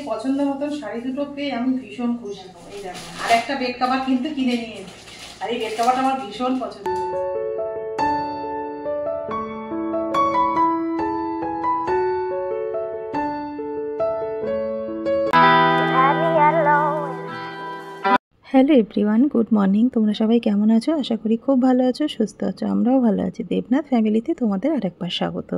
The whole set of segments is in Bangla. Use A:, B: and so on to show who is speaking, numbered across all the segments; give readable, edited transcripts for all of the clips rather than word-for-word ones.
A: পছন্দ মতন শাড়ি দুটো পেয়ে আমি ভীষণ খুশি। এই দেখো, আর একটা বেড কভার কিন্তু কিনে নিয়েছি, আর এই বেড কভারটা আমার ভীষণ পছন্দ হয়েছে।
B: Hello everyone, good morning. তোমরা সবাই কেমন আছো? আশা করি খুব ভালো আছো, সুস্থ আছো। আমরাও ভালো আছি। দেবনাথ ফ্যামিলিতে তোমাদের আরেকবার স্বাগত।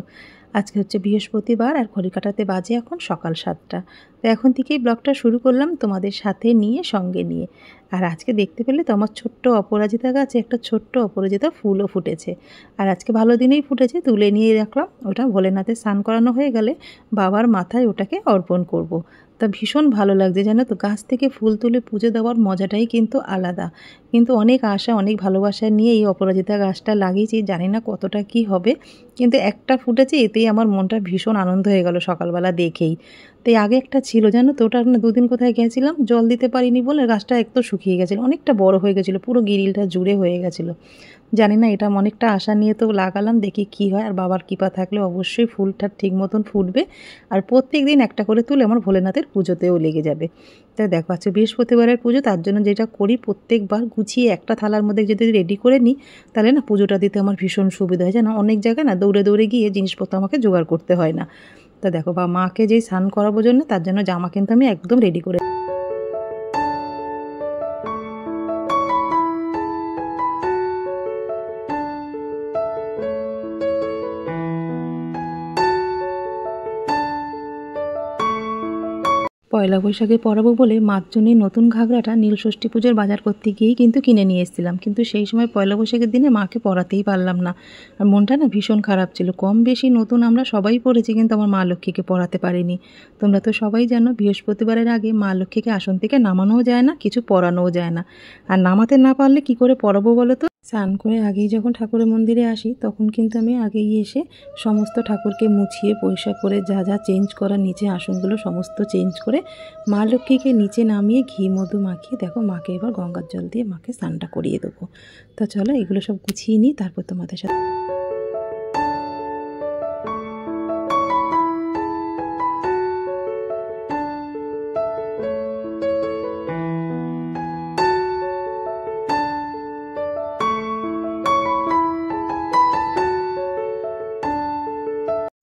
B: আজকে হচ্ছে বৃহস্পতিবার, আর ঘড়ি কাটাতে বাজে এখন সকাল 7টা। তো এখন থেকেই ব্লগটা শুরু করলাম তোমাদের সাথে নিয়ে, সঙ্গে নিয়ে। আর আজকে দেখতে পেলে তো আমার ছোট্ট অপরাজিতা গাছে একটা ছোট্ট অপরাজিতা ফুলও ফুটেছে। আর আজকে ভালো দিনেই ফুটেছে, তুলে নিয়ে রাখলাম। ওটা ভোলেনাথের স্নান করানো হয়ে গেলে বাবার মাথায় ওটাকে অর্পণ করব। তা ভীষণ ভালো লাগছে জানো তো, গাছ থেকে ফুল তুলে পুজো দেওয়ার মজাটাই কিন্তু আলাদা। কিন্তু অনেক আশা, অনেক ভালোবাসা নিয়ে এই অপরাজিতা গাছটা লাগিয়েছি, জানি না কতটা কি হবে, কিন্তু একটা ফুটেছে, এতেই আমার মনটা ভীষণ আনন্দ হয়ে গেল সকালবেলা দেখেই। তাই আগে একটা ছিল জানো তো, ওটা দুদিন কোথায় গেছিলাম, জল দিতে পারিনি বলে গাছটা একটু শুকিয়ে গেছিলো, অনেকটা বড় হয়ে গেছিলো, পুরো গিরিলটা জুড়ে হয়ে গেছিলো। জানি না, এটা অনেকটা আশা নিয়ে তো লাগালাম, দেখি কি হয়। আর বাবার কৃপা থাকলে অবশ্যই ফুলটা ঠিক মতন ফুটবে, আর প্রত্যেক দিন একটা করে তুলে আমার ভোলেনাথের পুজোতেও লেগে যাবে। তাই দেখো, আজকে বৃহস্পতিবারের পুজো, তার জন্য যেটা করি প্রত্যেকবার গুছিয়ে একটা থালার মধ্যে যদি রেডি করে নিই, তাহলে না পুজোটা দিতে আমার ভীষণ সুবিধা হয়। জানো, অনেক জায়গায় না দৌড়ে দৌড়ে গিয়ে জিনিসপত্র আমাকে জোগাড় করতে হয় না। তা দেখো, বা মাকে যেই স্নান করাবো জন্য, তার জন্য জামা কিন্তু আমি একদম রেডি করে পয়লা বৈশাখে পরাবো বলে মার জন্য নতুন ঘাগরাটা নীলষষ্ঠী পুজোর বাজার করতে গিয়েই কিন্তু কিনে নিয়ে এসেছিলাম। কিন্তু সেই সময় পয়লা বৈশাখের দিনে মাকে পরাতেই পারলাম না, আর মনটা না ভীষণ খারাপ ছিল। কম বেশি নতুন আমরা সবাই পড়েছি, কিন্তু আমার মা লক্ষ্মীকে পরাতে পারিনি। তোমরা তো সবাই জানো, বৃহস্পতিবারের আগে মা লক্ষ্মীকে আসন থেকে নামানোও যায় না, কিছু পরানোও যায় না। আর নামাতে না পারলে কি করে পরাবো বলো তো? স্নান করে আগেই যখন ঠাকুরের মন্দিরে আসি, তখন কিন্তু আমি আগেই এসে সমস্ত ঠাকুরকে মুছিয়ে পরিষ্কার করে যা যা চেঞ্জ করা, নিচে আসনগুলো সমস্ত চেঞ্জ করে মা লক্ষ্মীকে নিচে নামিয়ে ঘি মধু মাখিয়ে দেখো মাকে এবার গঙ্গার জল দিয়ে মাকে স্নানটা করিয়ে দেবো। তো চলো এগুলো সব গুছিয়ে নিই, তারপর তোমাদের সাথে।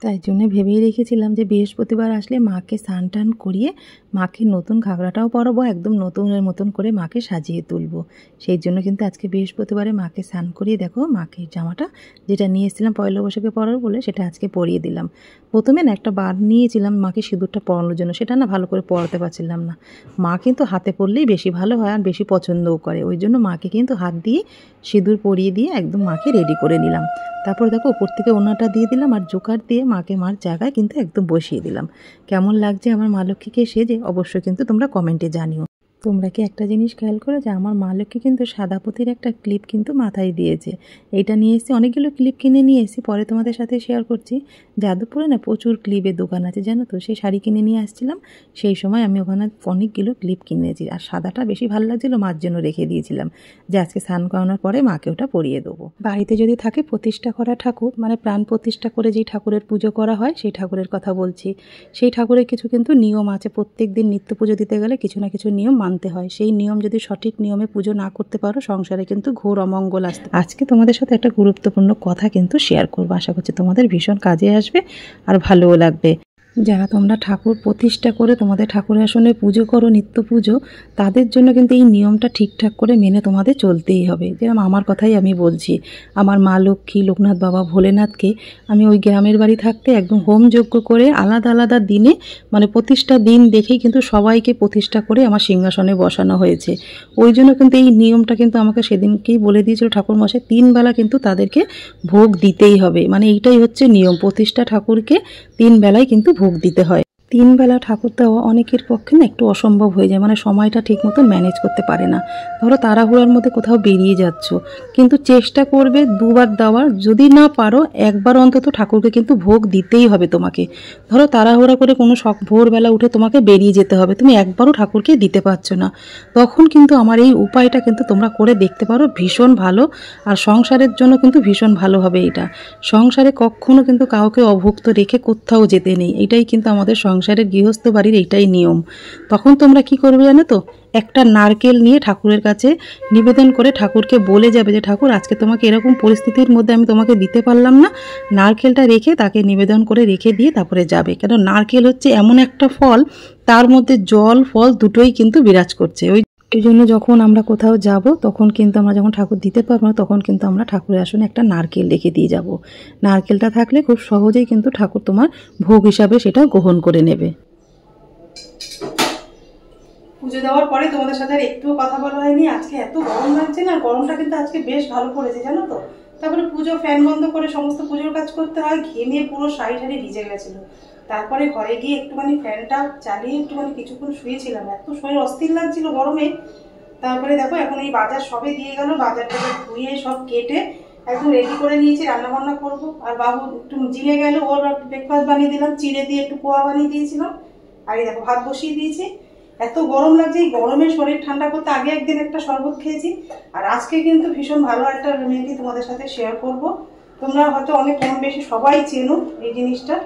B: তাই জন্য ভেবেই রেখেছিলাম যে বৃহস্পতিবার আসলে মাকে স্নান টান করিয়ে মাকে নতুন ঘাগরাটাও পরাবো, একদম নতুনের মতন করে মাকে সাজিয়ে তুলবো। সেই জন্য কিন্তু আজকে বৃহস্পতিবারে মাকে স্নান করিয়ে দেখো মাকে জামাটা যেটা নিয়ে এসেছিলাম পয়লা বৈশাখে পরাবো বলে, সেটা আজকে পরিয়ে দিলাম। প্রথমে না একটা বার নিয়েছিলাম মাকে সিঁদুরটা পরানোর জন্য, সেটা না ভালো করে পরাতে পারছিলাম না। মা কিন্তু হাতে পরলেই বেশি ভালো হয়, আর বেশি পছন্দও করে। ওই জন্য মাকে কিন্তু হাত দিয়ে সিঁদুর পরিয়ে দিয়ে একদম মাকে রেডি করে নিলাম। তারপর দেখো উপর থেকে ওনাটা দিয়ে দিলাম, আর জোকার দিয়ে মাকে মার জায়গায় কিন্তু একদম বসিয়ে দিলাম। কেমন লাগছে আমার মা লক্ষ্মীকে সেজে অবশ্যই কিন্তু তোমরা কমেন্টে জানিও। তোমরা কি একটা জিনিস খেয়াল করে যে আমার মা লক্ষ্মী কিন্তু সাদা পুঁতির একটা ক্লিপ কিন্তু মাথায় দিয়েছে। এইটা নিয়ে এসেছি, অনেকগুলো ক্লিপ কিনে নিয়ে এসেছি, পরে তোমাদের সাথে শেয়ার করছি। যাদবপুরে না প্রচুর ক্লিপের দোকান আছে জানো তো, সেই শাড়ি কিনে নিয়ে আসছিলাম, সেই সময় আমি ওখানে অনেকগুলো ক্লিপ কিনেছি। আর সাদাটা বেশি ভালো লাগছিলো, মার জন্য রেখে দিয়েছিলাম যে আজকে স্নান করানোর পরে মাকে ওটা পরিয়ে দেবো। বাড়িতে যদি থাকে প্রতিষ্ঠা করা ঠাকুর, মানে প্রাণ প্রতিষ্ঠা করে যেই ঠাকুরের পুজো করা হয়, সেই ঠাকুরের কথা বলছি। সেই ঠাকুরের কিছু কিন্তু নিয়ম আছে, প্রত্যেক দিন নিত্য পুজো দিতে গেলে কিছু না কিছু নিয়ম মানতে হয়। সেই নিয়ম যদি সঠিক নিয়মে পুজো না করতে পারো, সংসারে কিন্তু ঘোর অমঙ্গল আসতে। আজকে তোমাদের সাথে একটা গুরুত্বপূর্ণ কথা কিন্তু শেয়ার করবো, আশা করছি তোমাদের ভীষণ কাজে আসবে আর ভালোও লাগবে। যারা তোমরা ঠাকুর প্রতিষ্ঠা করে তোমাদের ঠাকুরের আসনে পুজো করো, নিত্য পুজো, তাদের জন্য কিন্তু এই নিয়মটা ঠিকঠাক করে মেনে তোমাদের চলতেই হবে। যেরকম আমার কথাই আমি বলছি, আমার মা লক্ষ্মী, লোকনাথ বাবা, ভোলেনাথকে আমি ওই গ্রামের বাড়ি থাকতে একদম হোমযজ্ঞ করে আলাদা আলাদা দিনে, মানে প্রতিষ্ঠা দিন দেখেই কিন্তু সবাইকে প্রতিষ্ঠা করে আমার সিংহাসনে বসানো হয়েছে। ওই জন্য কিন্তু এই নিয়মটা কিন্তু আমাকে সেদিনকেই বলে দিয়েছিল ঠাকুরমশাই, 3 বেলা কিন্তু তাদেরকে ভোগ দিতেই হবে। মানে এইটাই হচ্ছে নিয়ম, প্রতিষ্ঠা ঠাকুরকে 3 বেলায় কিন্তু ভোগ দিতে হয়। 3 বেলা ঠাকুর দেওয়া অনেকের পক্ষে না একটু অসম্ভব হয়ে যায়, মানে সময়টা ঠিক মতো ম্যানেজ করতে পারে না। ধরো তাড়াহুড়ার মধ্যে কোথাও বেরিয়ে যাচ্ছ, কিন্তু চেষ্টা করবে 2 বার দেওয়ার, যদি না পারো 1 বার অন্তত ঠাকুরকে কিন্তু ভোগ দিতেই হবে তোমাকে। ধরো তাড়াহুড়া করে কোনো ভোরবেলা উঠে তোমাকে বেরিয়ে যেতে হবে, তুমি একবারও ঠাকুরকে দিতে পারছো না, তখন কিন্তু আমার এই উপায়টা কিন্তু তোমরা করে দেখতে পারো, ভীষণ ভালো। আর সংসারের জন্য কিন্তু ভীষণ ভালো হবে এটা। সংসারে কখনো কিন্তু কাউকে অভুক্ত রেখে কোথাও যেতে নেই, এটাই কিন্তু আমাদের সংসার সংসারের গৃহস্থ বাড়ির এইটাই নিয়ম। তখন তোমরা কি করবে জানো তো, একটা নারকেল নিয়ে ঠাকুরের কাছে নিবেদন করে ঠাকুরকে বলে যাবে যে ঠাকুর আজকে তোমাকে এরকম পরিস্থিতির মধ্যে আমি তোমাকে দিতে পারলাম না, নারকেলটা রেখে তাকে নিবেদন করে রেখে দিয়ে তারপরে যাবে। কেন নারকেল হচ্ছে এমন একটা ফল, তার মধ্যে জল ফল দুটোই কিন্তু বিরাজ করছে। ওই জন্য যখন আমরা কোথাও যাব তখন কিন্তু আমরা যখন ঠাকুর দিতে পারবো না, তখন কিন্তু আমরা ঠাকুরের আসনে একটা নারকেল রেখে দিয়ে যাব। নারকেলটা থাকলে খুব সহজেই কিন্তু ঠাকুর তোমার ভোগ হিসাবে সেটা গ্রহণ করে নেবে।
A: পুজো দেওয়ার পরে তোমাদের সাথে আর একটুও কথা বলা হয়নি। আজকে এত গরম লাগছে না, গরমটা কিন্তু আজকে বেশ ভালো পড়েছে জানো তো। তারপরে পুজো ফ্যান বন্ধ করে সমস্ত পুজোর কাজ করতে হয়, ঘেমে পুরো শাড়ি ঠাড়ি ভিজে গেছিলো। তারপরে ঘরে গিয়ে একটুখানি ফ্যানটা চালিয়ে একটুখানি কিছুক্ষণ শুয়েছিলাম, এত শরীর অস্থির লাগছিল গরমে। তারপরে দেখো এখন এই বাজার সবে দিয়ে গেল, বাজারটাকে ধুয়ে সব কেটে একদম রেডি করে নিয়েছি, রান্না বান্না করবো। আর বাবু একটু জিমে গেল, ওর ব্রেকফাস্ট বানিয়ে দিলাম, চিড়ে দিয়ে একটু পোয়া বানিয়ে দিয়েছিলাম। আর এই দেখো ভাত বসিয়ে দিয়েছি। এত গরম লাগছে, এই গরমে শরীর ঠান্ডা করতে আগে একদিন একটা শরবত খেয়েছি। আর আজকে কিন্তু ভীষণ ভালো একটা রেমেডি তোমাদের সাথে শেয়ার করব। তোমরা হয়তো অনেক কম বেশি সবাই চেনো এই জিনিসটা।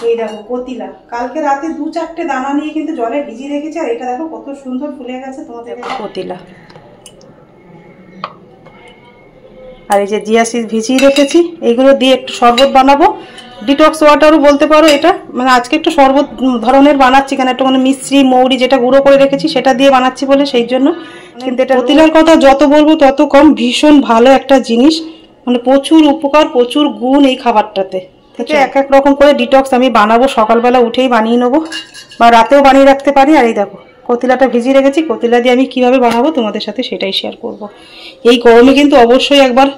A: এই দেখো কতিলা, কালকে রাতে 2-4টে দানা নিয়ে কিন্তু জলে ভিজিয়ে রেখেছি, আর এটা দেখো কত সুন্দর ফুলে গেছে। তোমাদের কতিলা আর এই যে জিয়া সিড ভিজিয়ে রেখেছি, এইগুলো দিয়ে একটু শরবত বানাবো। ডিটক্স ওয়াটারও বলতে পারো এটা, মানে আজকে একটু শরবত ধরনের বানাচ্ছি, কেন একটু মানে মিশ্রি মৌরি যেটা গুঁড়ো করে রেখেছি সেটা দিয়ে বানাচ্ছি বলে সেই জন্য। কিন্তু এটা কতিলার কথা যত বলবো তত কম, ভীষণ ভালো একটা জিনিস, মানে প্রচুর উপকার প্রচুর গুণ এই খাবারটাতে। থেকে এক এক রকম করে ডিটক্স আমি বানাবো, সকালবেলা উঠেই বানিয়ে নেবো বা রাতেও বানিয়ে রাখতে পারি। আর এই দেখো কতিলাটা ভিজিয়ে রেখেছি, কতিলা দিয়ে আমি কিভাবে বানাবো তোমাদের সাথে সেটাই শেয়ার করব। এই গরমে কিন্তু অবশ্যই একবার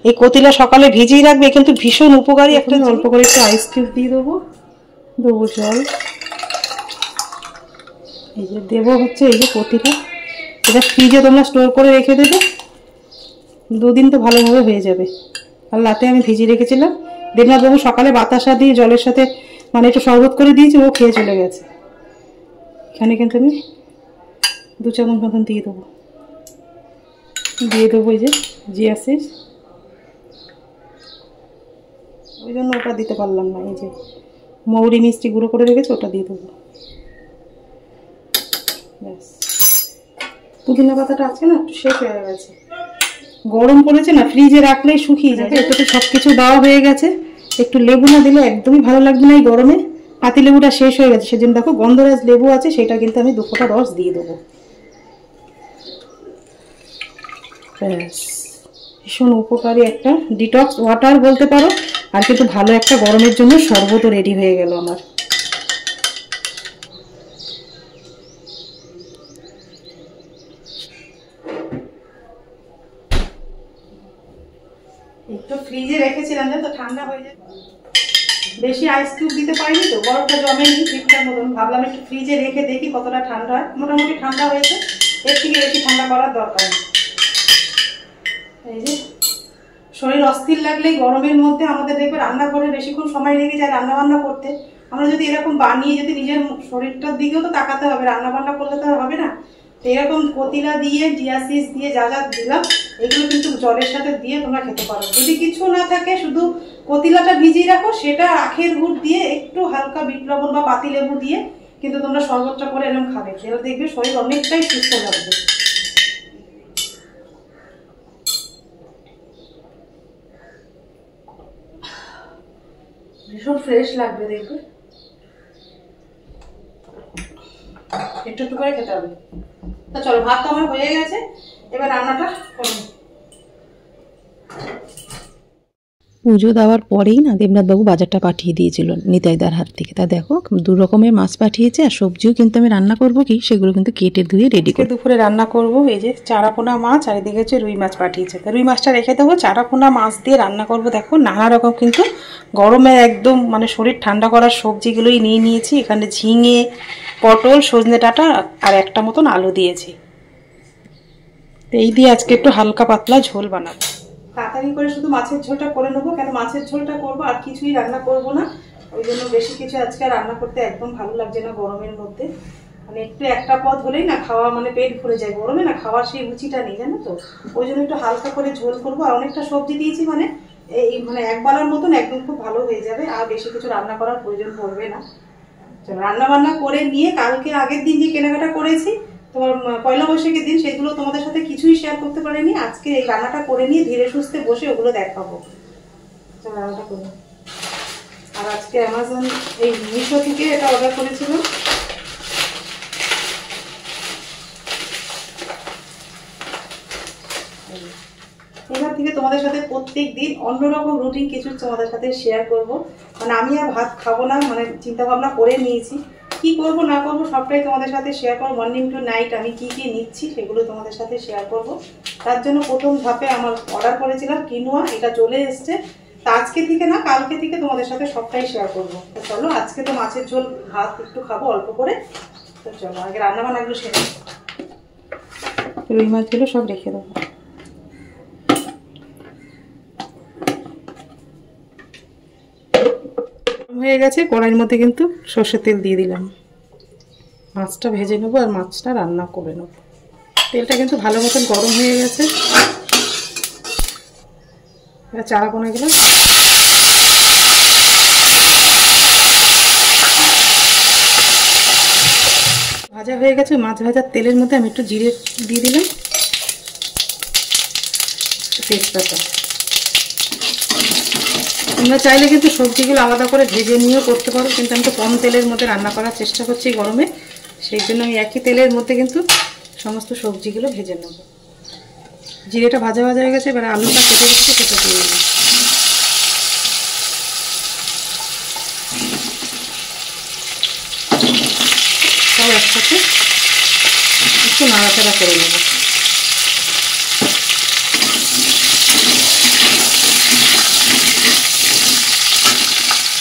A: এই কতিলা সকালে ভিজিয়ে রাখবে, কিন্তু ভীষণ উপকারী একটা। অল্প করে একটু আইস কিউব দিয়ে দেবো, জল, এই যে দেবো হচ্ছে এই যে কতিলা। এটা ফ্রিজে তোমরা স্টোর করে রেখে দেবে, 2 দিন তো ভালোভাবে হয়ে যাবে। আর রাতে আমি ভিজিয়ে রেখেছিলাম, দেবনাথবাবু সকালে বাতাসা দিয়ে জলের সাথে মানে একটু শরবত করে দিয়েছি, ও খেয়ে চলে গেছে। এখানে কিন্তু আমি 2 চামচ মতন দিয়ে দেবো এই যে জিয়া সিড, ওই জন্য ওটা দিতে পারলাম না। এই যে মৌরি মিষ্টি গুঁড়ো করে রেখেছি, ওটা দিয়ে দেবো। ব্যাস, পুদিনা পাতাটা আছে না একটু শেষ হয়ে গেছে, গরম পড়েছে না, ফ্রিজে রাখলেই শুকিয়ে যাবে। এতে তো সব কিছু দেওয়া হয়ে গেছে, একটু লেবু না দিলে একদমই ভালো লাগবে না এই গরমে। পাতি লেবুটা শেষ হয়ে গেছে, সেজন্য দেখো গন্ধরাজ লেবু আছে, সেটা কিন্তু আমি 2 ফোঁটা রস দিয়ে দেবো। ব্যাস, ভীষণ উপকারী একটা ডিটক্স ওয়াটার বলতে পারো, আর কিন্তু ভালো একটা গরমের জন্য শরবতও রেডি হয়ে গেল আমার। একটু ফ্রিজে রেখেছিলাম তো ঠান্ডা হয়ে যায়, বেশি আইস কিউব দিতে পারিনি তো, বরফটা জমেনি ঠিকঠাক মতন। ভাবলাম একটু ফ্রিজে রেখে দেখি কতটা ঠান্ডা হয়। মোটামুটি ঠান্ডা হয়েছে, এর থেকে বেশি ঠান্ডা করার দরকার নেই। এই যে শরীর অস্থির লাগলেই গরমের মধ্যে আমাদের দেখবে রান্না করে বেশিক্ষণ সময় লেগে যায় রান্না বান্না করতে। আমরা যদি এরকম বানিয়ে যদি নিজের শরীরটার দিকেও তো তাকাতে হবে, রান্না বান্না করলে তো হবে না। তো এরকম কতিলা দিয়ে জিয়া সিড দিয়ে যা যা দিলাম, এগুলো কিন্তু জলের সাথে দিয়ে তোমরা খেতে পারো। যদি কিছু না থাকে শুধু কতিলাটা ভিজিয়ে রাখো, সেটা আখের গুড় দিয়ে একটু হালকা বিট লবণ বা পাতি লেবু দিয়ে কিন্তু তোমরা শরবতটা করে এরকম খাবে, সেটা দেখবে শরীর অনেকটাই সুস্থ লাগবে। ভীষণ ফ্রেশ লাগবে দেখবে, একটু একটু করে খেতে হবে। তা চলো, ভাত তো আমার হয়ে গেছে, এবার রান্নাটা করবো।
B: পুজো দেওয়ার পরেই না দেবনাথবাবু বাজারটা পাঠিয়ে দিয়েছিল নিতাইদার হাত থেকে। তা দেখো 2 রকমের মাছ পাঠিয়েছে, আর সবজিও কিন্তু আমি রান্না করব কি সেগুলো কিন্তু কেটে ধুয়ে রেডি করে
A: দুপুরে রান্না করব। এই যে চারাপোনা মাছ, আর এদিকে হচ্ছে রুই মাছ পাঠিয়েছে। রুই মাছটা রেখে দেবো, চারাপোনা মাছ দিয়ে রান্না করব। দেখো নানা রকম কিন্তু গরমে একদম মানে শরীর ঠান্ডা করার সবজিগুলোই নিয়ে নিয়েছি। এখানে ঝিঙে, পটল, সজনে ডাঁটা আর একটা মতন আলু দিয়েছি। এই দিয়ে আজকে একটু হালকা পাতলা ঝোল বানাবো। তাড়াতাড়ি করে শুধু মাছের ঝোলটা করে নেবো, কেন মাছের ঝোলটা করবো, আর কিছুই রান্না করব না। ওই জন্য বেশি কিছু আজকে রান্না করতে একদম ভালো লাগছে না গরমের মধ্যে। মানে একটু একটা পদ হলেই না খাওয়া মানে পেট ভরে যায়, গরমে না খাওয়ার সেই রুচিটা নেই জানো তো। ওই জন্য একটু হালকা করে ঝোল করবো। আর অনেকটা সবজি দিয়েছি, মানে এই মানে 1 বেলার মতন একদম খুব ভালো হয়ে যাবে, আর বেশি কিছু রান্না করার প্রয়োজন পড়বে না। চলো রান্না বান্না করে নিয়ে কালকে আগের দিন যে কেনাকাটা করেছি তোমার পয়লা বৈশাখের দিন, সেগুলো তোমাদের সাথে কিছুই শেয়ার করতে পারিনি। আজকে এই রান্নাটা করে নিয়ে ধীরে সুস্থে বসে ওগুলো দেখাবো। চলো রান্নাটা করবো। আর আজকে অ্যামাজন এই মিশো থেকে এটা অর্ডার করেছিলাম। এবার থেকে তোমাদের সাথে প্রত্যেক দিন অন্যরকম রুটিন কিছু তোমাদের সাথে শেয়ার করব। মানে আমি আর ভাত খাবো না, মানে চিন্তা ভাবনা করে নিয়েছি কি করব না করব সবটাই তোমাদের সাথে শেয়ার করব। মর্নিং টু নাইট আমি কি কি নিচ্ছি সেগুলো তোমাদের সাথে শেয়ার করব। তার জন্য প্রথম ধাপে আমার অর্ডার করেছিলাম কিনোয়া, এটা চলে এসছে। তা আজকে থেকে না কালকে থেকে তোমাদের সাথে সবটাই শেয়ার করবো। তো চলো, আজকে তো মাছের ঝোল ভাত একটু খাবো অল্প করে। তো চলো আগে রান্না বান্নাগুলো সেরে রুই মাছগুলো সব রেখে দেবো। হয়ে গেছে, কড়াইয়ের মধ্যে কিন্তু সর্ষের তেল দিয়ে দিলাম। মাছটা ভেজে নেবো আর মাছটা রান্না করে নেবো। তেলটা কিন্তু ভালো মতন গরম হয়ে গেছে। এটা চারা কোনাগুলো ভাজা হয়ে গেছে। মাছ ভাজার তেলের মধ্যে আমি একটু জিরে দিয়ে দিলাম, তেজপাতা। তোমরা চাইলে কিন্তু সবজিগুলো আলাদা করে ভেজে নিয়েও করতে পারো, কিন্তু আমি তো কম তেলের মধ্যে রান্না করার চেষ্টা করছি গরমে, সেই জন্য আমি একই তেলের মধ্যে কিন্তু সমস্ত সবজিগুলো ভেজে নেব। জিরেটা ভাজা ভাজা হয়ে গেছে, এবার আলুটা কেটে রেখেছি সেটা দিয়ে দিলাম। সব একসাথে একটু নাড়াচাড়া করে নেব।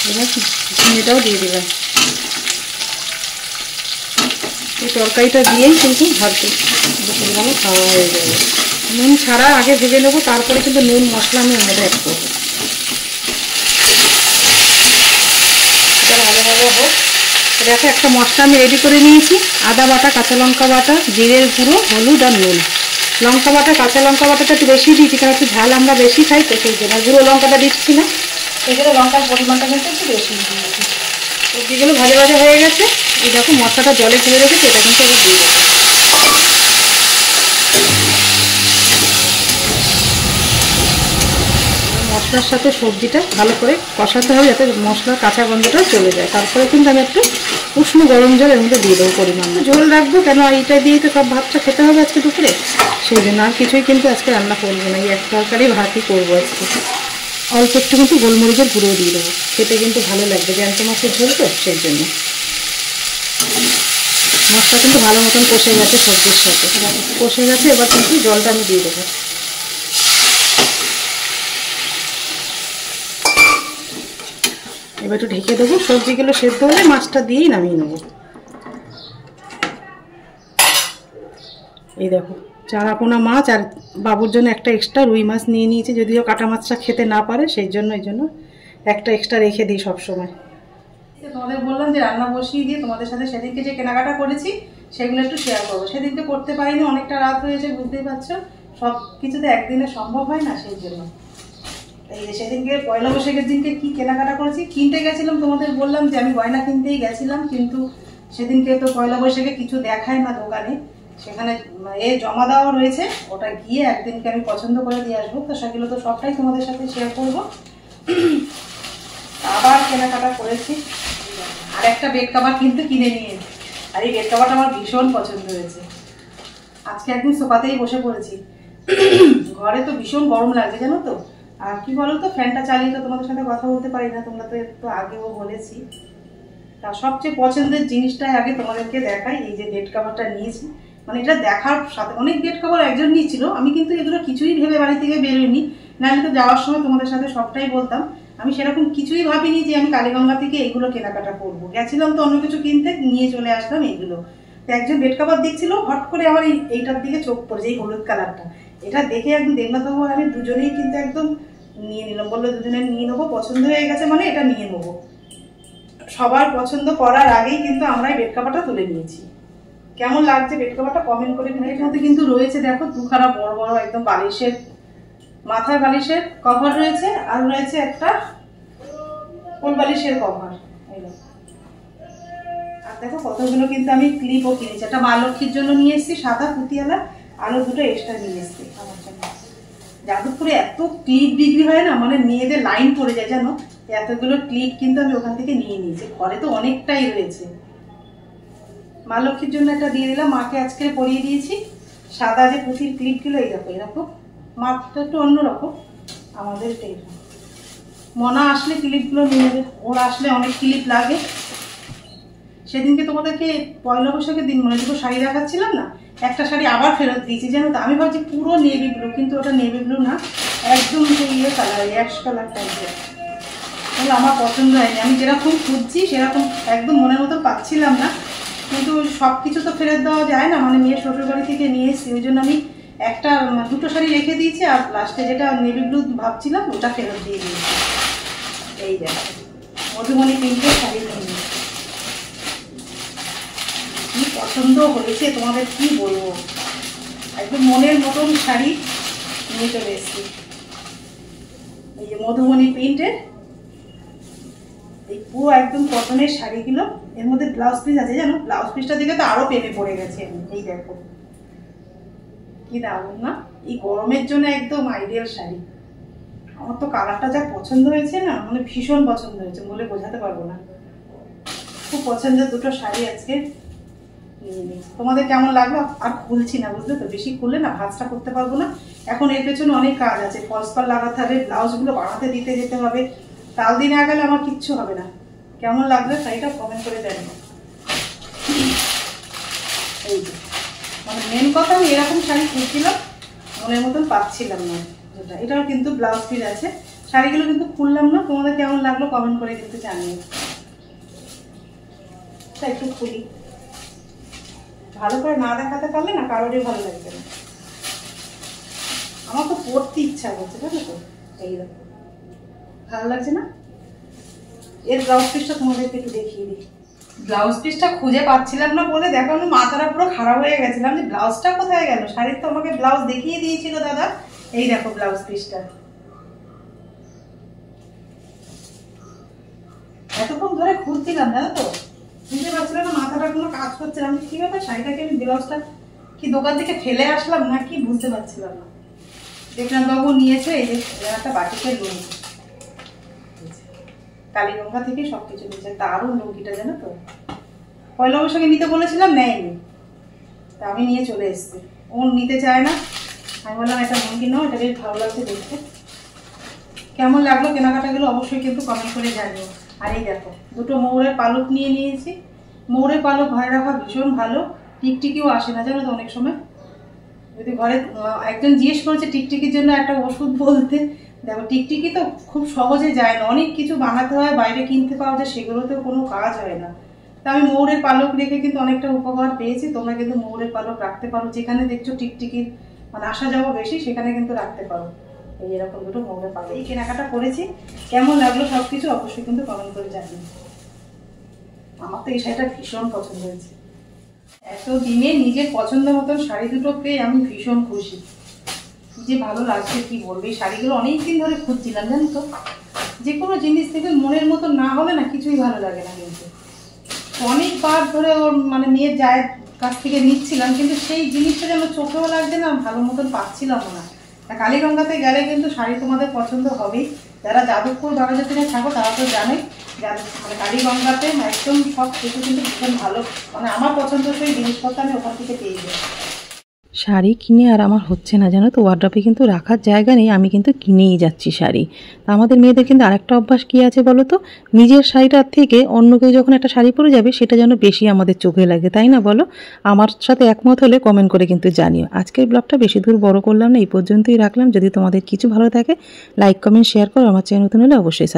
A: এবার ঝিঙেটাও দিয়ে দিলাম। এই তরকারিটা দিয়েই কিন্তু ভাজতে দুপুরবেলা খাওয়া হয়ে যাবে। নুন ছাড়া আগে ভেজে নেবো, তারপরে কিন্তু নুন মশলা আমি এর মধ্যে অ্যাড করবো। এটা ভালো ভালো হোক। দেখো একটা মশলা আমি রেডি করে নিয়েছি। আদা বাটা, কাঁচা লঙ্কা বাটা, জিরের গুঁড়ো, হলুদ আর নুন। লঙ্কা বাটা, কাঁচা লঙ্কা বাটাটা একটু বেশি দিয়েছি, কারণ একটু ঝাল আমরা বেশি খাই, তো সেই জন্য গুঁড়ো লঙ্কাটা দিচ্ছি না, সেই জন্য লঙ্কার পরিমাণটা কিন্তু একটু বেশি দিয়েছি। সবজিগুলো ভাজা ভাজা হয়ে গেছে। এই দেখো মশলাটা জলে ফেলে রেখেছি, এটা কিন্তু এবার দিয়ে দেবো। মশলার সাথে সবজিটা ভালো করে কষাতে হবে, যাতে মশলার কাঁচা গন্ধটা চলে যায়। তারপরে কিন্তু আমি একটু উষ্ণ গরম জল এর মধ্যে দিয়ে দেবো পরিমাণ। ঝোল রাখবো, কেন এইটা দিয়েই তো সব ভাতটা খেতে হবে আজকে দুপুরে, সেই জন্য আর কিছুই কিন্তু আজকে রান্না করবো না। এই এক তরকারি ভাতই করবো আজকে। অল্প একটু কিন্তু গোলমরিচের গুঁড়ো দিয়ে দেবো, খেতে কিন্তু ভালো লাগবে, জ্যান্ত মাছের ঝোল তো সেই জন্য। মাছটা কিন্তু ভালো মতন কষে গেছে সবজির সাথে, কষে গেছে। এবার কিন্তু জলটা আমি দিয়ে দেবো। এবার একটু ঢেকে দেবো, সবজিগুলো সেদ্ধ হলে মাছটা দিয়েই নামিয়ে নেবো। এই দেখো চারাপোনা মাছ আর বাবুর জন্য একটা এক্সট্রা রুই মাছ নিয়ে নিয়েছি, যদিও কাটা মাছটা খেতে না পারে, সেই জন্য একটা এক্সট্রা রেখে দিই সবসময়। তোমাদের বললাম যে রান্না বসিয়ে দিয়ে তোমাদের সাথে সেদিনকে যে কেনাকাটা করেছি সেগুলো একটু শেয়ার করবো। সেদিনকে করতে পারিনি, অনেকটা রাত হয়েছে, বুঝতেই পারছো, সব কিছুতে একদিনে সম্ভব হয় না, সেই জন্য। এই যে সেদিনকে পয়লা বৈশাখের দিনকে কি কেনাকাটা করেছি, কিনতে গেছিলাম, তোমাদের বললাম যে আমি গয়না কিনতেই গেছিলাম, কিন্তু সেদিনকে তো পয়লা বৈশাখে কিছু দেখায় না দোকানে, সেখানে জমা দেওয়া রয়েছে, ওটা গিয়ে একদিনকে আমি পছন্দ করে দিয়ে আসবো। তো সেগুলো তো সবটাই তোমাদের সাথে শেয়ার করবো। আবার কেনাকাটা করেছি, আর একটা বেড কভার কিন্তু কিনে নিয়েছি। আর এই বেড কভারটা আমার ভীষণ পছন্দ হয়েছে। আজকে একদিন সোফাতেই বসে পড়েছি। ঘরে তো ভীষণ গরম লাগে জানো তো, আর কি বলো তো, ফ্যানটা চালিয়ে তো তোমাদের সাথে কথা বলতে পারি না, তোমরা তো একটু আগেও বলেছি। তা সবচেয়ে পছন্দের জিনিসটাই আগে তোমাদেরকে দেখাই। এই যে বেড কভারটা নিয়েছি, মানে এটা দেখার সাথে, অনেক বেড কভার একজন নিয়েছিল, আমি কিন্তু এগুলো কিছুই ভেবে বাড়ি থেকে বেরোইনি, না আমি তো যাওয়ার সময় তোমাদের সাথে সবটাই বলতাম। আমি সেরকম কিছুই ভাবিনি যে আমি কালীগঙ্গা থেকে এইগুলো কেনাকাটা করবো। গেছিলাম তো অন্য কিছু কিনতে, নিয়ে চলে আসলাম এইগুলো। তো একজন বেড কভার দেখছিল, হট করে আমার এইটার দিকে চোখ পড়েছে, এই হলুদ কালারটা। এটা দেখে একদম দেবনাথ বাবু আমি দুজনেই কিন্তু একদম নিয়ে নিলাম, বললো দুজনে নিয়ে নেবো, পছন্দ হয়ে গেছে মানে এটা নিয়ে নেবো। সবার পছন্দ করার আগেই কিন্তু আমরা এই বেড কভারটা তুলে নিয়েছি। কেমন লাগছে বেড কভারটা কমেন্ট করে। এর মধ্যে কিন্তু রয়েছে দেখো দুখানা বড় বড় একদম বালিশের, মাথার বালিশের কভার রয়েছে, আর রয়েছে একটা কোল বালিশের কভার। দেখো কতগুলো কিন্তু আমি ক্লিপও কিনেছি। একটা মা লক্ষ্মীর জন্য নিয়ে এসেছি সাদা পুঁতিয়ালা, আরো দুটো এক্সট্রা নিয়ে এসেছি আমার জন্য। যাদবপুরে এত ক্লিপ বিক্রি হয় না, মানে মেয়েদের লাইন পড়ে যায় জানো। এতগুলো ক্লিপ কিন্তু আমি ওখান থেকে নিয়ে নিয়েছি, ঘরে তো অনেকটাই রয়েছে। মা লক্ষ্মীর জন্য একটা দিয়ে দিলাম, মাকে আজকে পরিয়ে দিয়েছি। সাদা যে পুঁথির ক্লিপগুলো এই দেখো, এরকম মাপটা একটু অন্যরকম, আমাদের এরকম। মনা আসলে ক্লিপগুলো নিয়ে নেবে, ওর আসলে অনেক ক্লিপ লাগে। সেদিনকে তোমাদেরকে পয়লা বৈশাখের দিন মনে দুটো শাড়ি দেখাচ্ছিলাম না, একটা শাড়ি আবার ফেরত দিয়েছি জানো তো। আমি ভাবছি পুরো নেভি ব্লু, কিন্তু ওটা নেভি ব্লু না, একদম ইয়ে কালার, অ্যাশ কালার টাইপের। তাহলে আমার পছন্দ হয়নি, আমি যেরকম খুঁজছি সেরকম একদম মনের মতো পাচ্ছিলাম না। কিন্তু সব কিছু তো ফেরত দেওয়া যায় না, মানে মেয়ের শ্বশুরবাড়ি থেকে নিয়ে এসেছি, ওই জন্য আমি দুটো শাড়ি রেখে দিয়েছি, আর লাস্টে যেটা নেভি ব্লু ভাবছিলাম ওটা ফেরত দিয়ে দিয়েছি। এই দেখো মধুমণি পিঙ্কের শাড়ি নিয়ে কি পছন্দ হয়েছে তোমাদের কি বলবো, একদম মনের মতন শাড়ি নিয়ে চলে এসেছি। এই যে মধুমণি প্রিন্টের এই পুরো একদম কটনের শাড়িগুলো, এর মধ্যে ব্লাউজ পিস আছে জানো। ব্লাউজ পিসটা দেখে তো আরো প্রেমে পড়ে গেছে আমি। এই দেখো কি দারুণ না, এই গরমের জন্য একদম আইডিয়াল শাড়ি। আমার তো কালারটা যা পছন্দ হয়েছে না, মানে ভীষণ পছন্দ হয়েছে, বলে বোঝাতে পারবো না। খুব পছন্দের দুটো শাড়ি আজকে নিয়ে নিই। তোমাদের কেমন লাগলো? আর খুলছি না বুঝলে তো, বেশি খুললে না ভাঁজটা করতে পারবো না। এখন এর পেছনে অনেক কাজ আছে, ফলস পার লাগাতে হবে, ব্লাউজগুলো বানাতে দিতে যেতে হবে, তাল দিনে গেলে আমার কিচ্ছু হবে না। কেমন লাগলো শাড়িটা কমেন্ট করে জানিও। এই যে মানে মেন কথা, আমি এরকম শাড়ি খুঁজছিলাম, মনের মতন পাচ্ছিলাম না। এটাও কিন্তু ব্লাউজ পিস আছে, শাড়িগুলো কিন্তু খুললাম না। তোমাদের কেমন লাগলো কমেন্ট করে কিন্তু জানিও। একটু খুলি, ভালো করে না দেখাতে পারলে না কারোরই ভালো লাগবে না। আমার তো পড়তে ইচ্ছা করছে জানো তো। এই দেখো ভালো লাগছে না। এর ব্লাউজ পিসটা তোমাদেরকে একটু দেখিয়ে দিই। ব্লাউজ পিসটা খুঁজে পাচ্ছিলাম না বলে দেখো আমি মাথাটা পুরো খারাপ হয়ে গেছিলাম যে ব্লাউজটা কোথায় গেল। শাড়ির তো আমাকে ব্লাউজ দেখিয়ে দিয়েছিল দাদা। এই দেখো ব্লাউজ পিসটা, এতক্ষণ ধরে খুঁজছিলাম জানো তো, বুঝতে পারছিলাম না, মাথাটা কোনো কাজ করছে না। আমি কি ব্যাপার, শাড়িটাকে আমি ব্লাউজটা কি দোকান থেকে ফেলে আসলাম না কি বুঝতে পারছিলাম না। দেখলাম বাবু নিয়েছে, এই যে একটা বাটিকে লুঙ্গি, কালীগঙ্গা থেকে সবকিছু নিয়েছে। দারুণ লুঙ্গিটা জানো তো, পয়লা বৈশাখে নিতে বলেছিলাম নেয়নি, তা আমি নিয়ে চলে এসেছি। ও নিতে চায় না, আমি বললাম একটা লুঙ্গি নাও, এটা বেশ ভালো লাগছে দেখতে। কেমন লাগলো কেনাকাটাগুলো অবশ্যই কিন্তু কমেন্ট করে জানিও। আর এই দেখো দুটো ময়ূরের পালক নিয়ে নিয়েছি। ময়ূরের পালক ঘরে রাখা ভীষণ ভালো, টিকটিকিও আসে না জানো তো অনেক সময়। যদি ঘরে একজন জিজ্ঞেস করেছে টিকটিকির জন্য একটা ওষুধ বলতে, দেখো টিকটিকি তো খুব সহজে যায় না, অনেক কিছু বানাতে হয়, বাইরে কিনতে পাওয়া যায়, সেগুলোতেও কোনো কাজ হয় না। তা আমি ময়ূরের পালক রেখে কিন্তু অনেকটা উপকার পেয়েছি। তোমরা কিন্তু ময়ূরের পালক রাখতে পারো, যেখানে দেখছো টিকটিকির মানে আসা যাওয়া বেশি সেখানে কিন্তু রাখতে পারো। এই এরকম দুটো ময়ূরের পালক এই কেনাকাটা করেছি। কেমন লাগলো সব কিছু অবশ্যই কিন্তু কমেন্ট করে জানিও। আমার তো এই শাড়িটা ভীষণ পছন্দ হয়েছে। এতদিনে নিজের পছন্দ মতন শাড়ি দুটো পেয়ে আমি ভীষণ খুশি, যে ভালো লাগছে কি বলবো। এই শাড়িগুলো অনেকদিন ধরে খুঁজছিলাম জানো তো। যে কোনো জিনিস থেকে মনের মতো না হলে না কিছুই ভালো লাগে না। কিন্তু অনেকবার ধরে ওর মানে মেয়ের জায়ের কাছ থেকে নিচ্ছিলাম, কিন্তু সেই জিনিসটা যেন চোখেও লাগছে না, ভালো মতন পাচ্ছিলাম না। কালীগঙ্গাতে গেলে কিন্তু শাড়ি তোমাদের পছন্দ হবেই। যারা যাদবপুর বাগাজাতিনে থাকো তারা তো জানে, মানে কালীগঙ্গাতে একদম সব কিছু কিন্তু ভীষণ ভালো, মানে আমার পছন্দসই জিনিসপত্র আমি ওখান থেকে পেয়ে যাই।
B: শাড়ি কিনে আর আমার হচ্ছে না জানো তো, ওয়ার্ড্রপে কিন্তু রাখার জায়গা নেই, আমি কিন্তু কিনেই যাচ্ছি শাড়ি। তা আমাদের মেয়েদের কিন্তু আরেকটা অভ্যাস কী আছে বলো তো, নিজের শাড়িটার থেকে অন্য কেউ যখন একটা শাড়ি পরে যাবে সেটা যেন বেশি আমাদের চোখে লাগে, তাই না বলো? আমার সাথে একমত হলে কমেন্ট করে কিন্তু জানিও। আজকের ব্লগটা বেশি দূর বড় করলাম না, এই পর্যন্তই রাখলাম। যদি তোমাদের কিছু ভালো থাকে লাইক কমেন্ট শেয়ার করো, আমার চ্যানেল নতুন হলে অবশ্যই